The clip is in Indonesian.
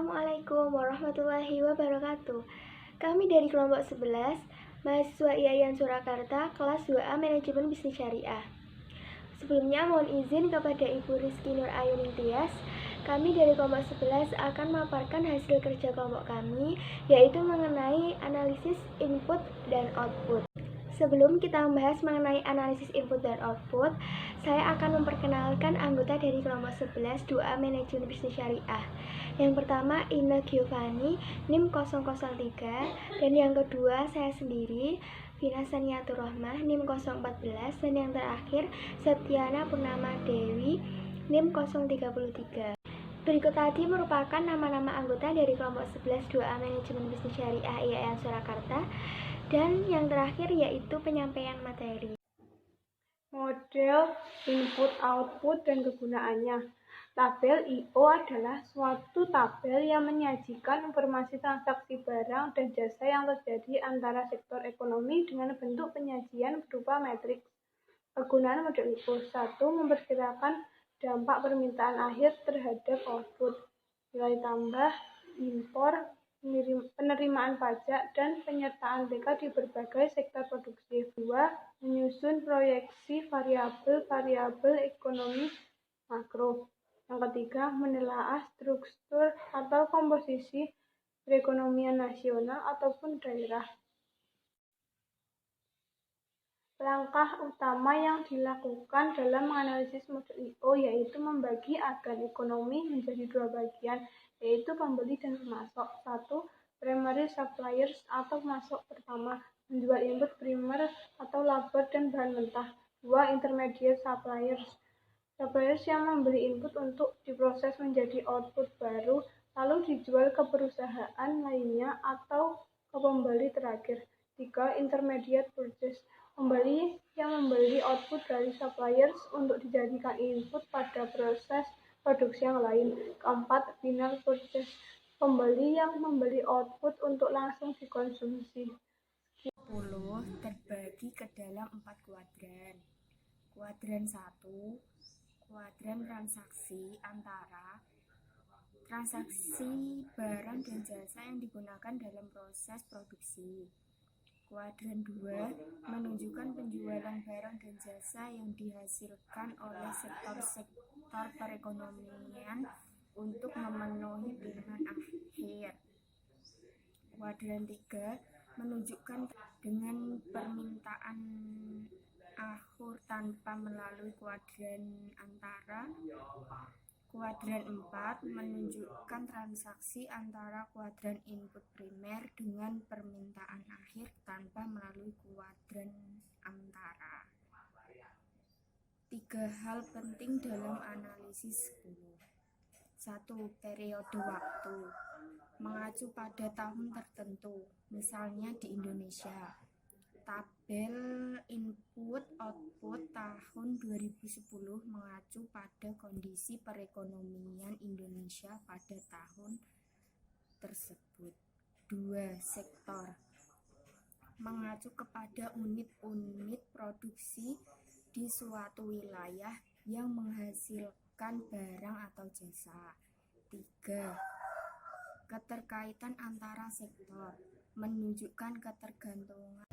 Assalamualaikum warahmatullahi wabarakatuh. Kami dari kelompok 11, mahasiswa IAIN Surakarta, kelas 2A Manajemen Bisnis Syariah. Sebelumnya mohon izin kepada Ibu Rizky Nur Ayuning Tias. Kami dari kelompok 11 akan memaparkan hasil kerja kelompok kami, yaitu mengenai analisis input dan output. Sebelum kita membahas mengenai analisis input dan output, saya akan memperkenalkan anggota dari kelompok 11 2A Manajemen Bisnis Syariah. Yang pertama Ina Giovanni, NIM 003, dan yang kedua saya sendiri, Vina Saniatur Rohmah, NIM 014, dan yang terakhir Septiana Purnama Dewi, NIM 033. Berikut tadi merupakan nama-nama anggota dari kelompok 11 2A Manajemen Bisnis Syariah IAIN Surakarta. Dan yang terakhir yaitu penyampaian materi. Model, input, output, dan kegunaannya. Tabel I/O adalah suatu tabel yang menyajikan informasi transaksi barang dan jasa yang terjadi antara sektor ekonomi dengan bentuk penyajian berupa matriks. Kegunaan model I/O: 1. Memperkirakan dampak permintaan akhir terhadap output, nilai tambah, impor, penerimaan pajak, dan penyertaan BK di berbagai sektor produksi. 2. Menyusun proyeksi variabel ekonomi makro. Yang ketiga, menelaah struktur atau komposisi perekonomian nasional ataupun daerah. Langkah utama yang dilakukan dalam menganalisis model I/O yaitu membagi agen ekonomi menjadi dua bagian, yaitu pembeli dan pemasok. 1. Primary suppliers atau pemasok pertama, menjual input primer atau labor dan bahan mentah. 2. Intermediate suppliers, suppliers yang membeli input untuk diproses menjadi output baru, lalu dijual ke perusahaan lainnya atau ke pembeli terakhir. 3. Intermediate purchase, pembeli yang membeli output dari suppliers untuk dijadikan input pada proses produksi yang lain. 4. Final purchase, pembeli yang membeli output untuk langsung dikonsumsi. 10 terbagi ke dalam 4 kuadran. Kuadran 1, kuadran transaksi antara transaksi barang dan jasa yang digunakan dalam proses produksi. Kuadran 2 menunjukkan penjualan barang dan jasa yang dihasilkan oleh sektor perekonomian untuk memenuhi demand akhir. Kuadran 3 menunjukkan dengan permintaan akhir tanpa melalui kuadran antara. Kuadran 4 menunjukkan transaksi antara kuadran input primer dengan permintaan akhir tanpa melalui kuadran antara. 3 hal penting dalam analisis 10. 1. Periode waktu, mengacu pada tahun tertentu, misalnya di Indonesia. Tabel input-output tahun 2010 mengacu pada kondisi perekonomian Indonesia pada tahun tersebut. 2. Sektor, mengacu kepada unit-unit produksi di suatu wilayah yang menghasilkan barang atau jasa. 3. Keterkaitan antara sektor, menunjukkan ketergantungan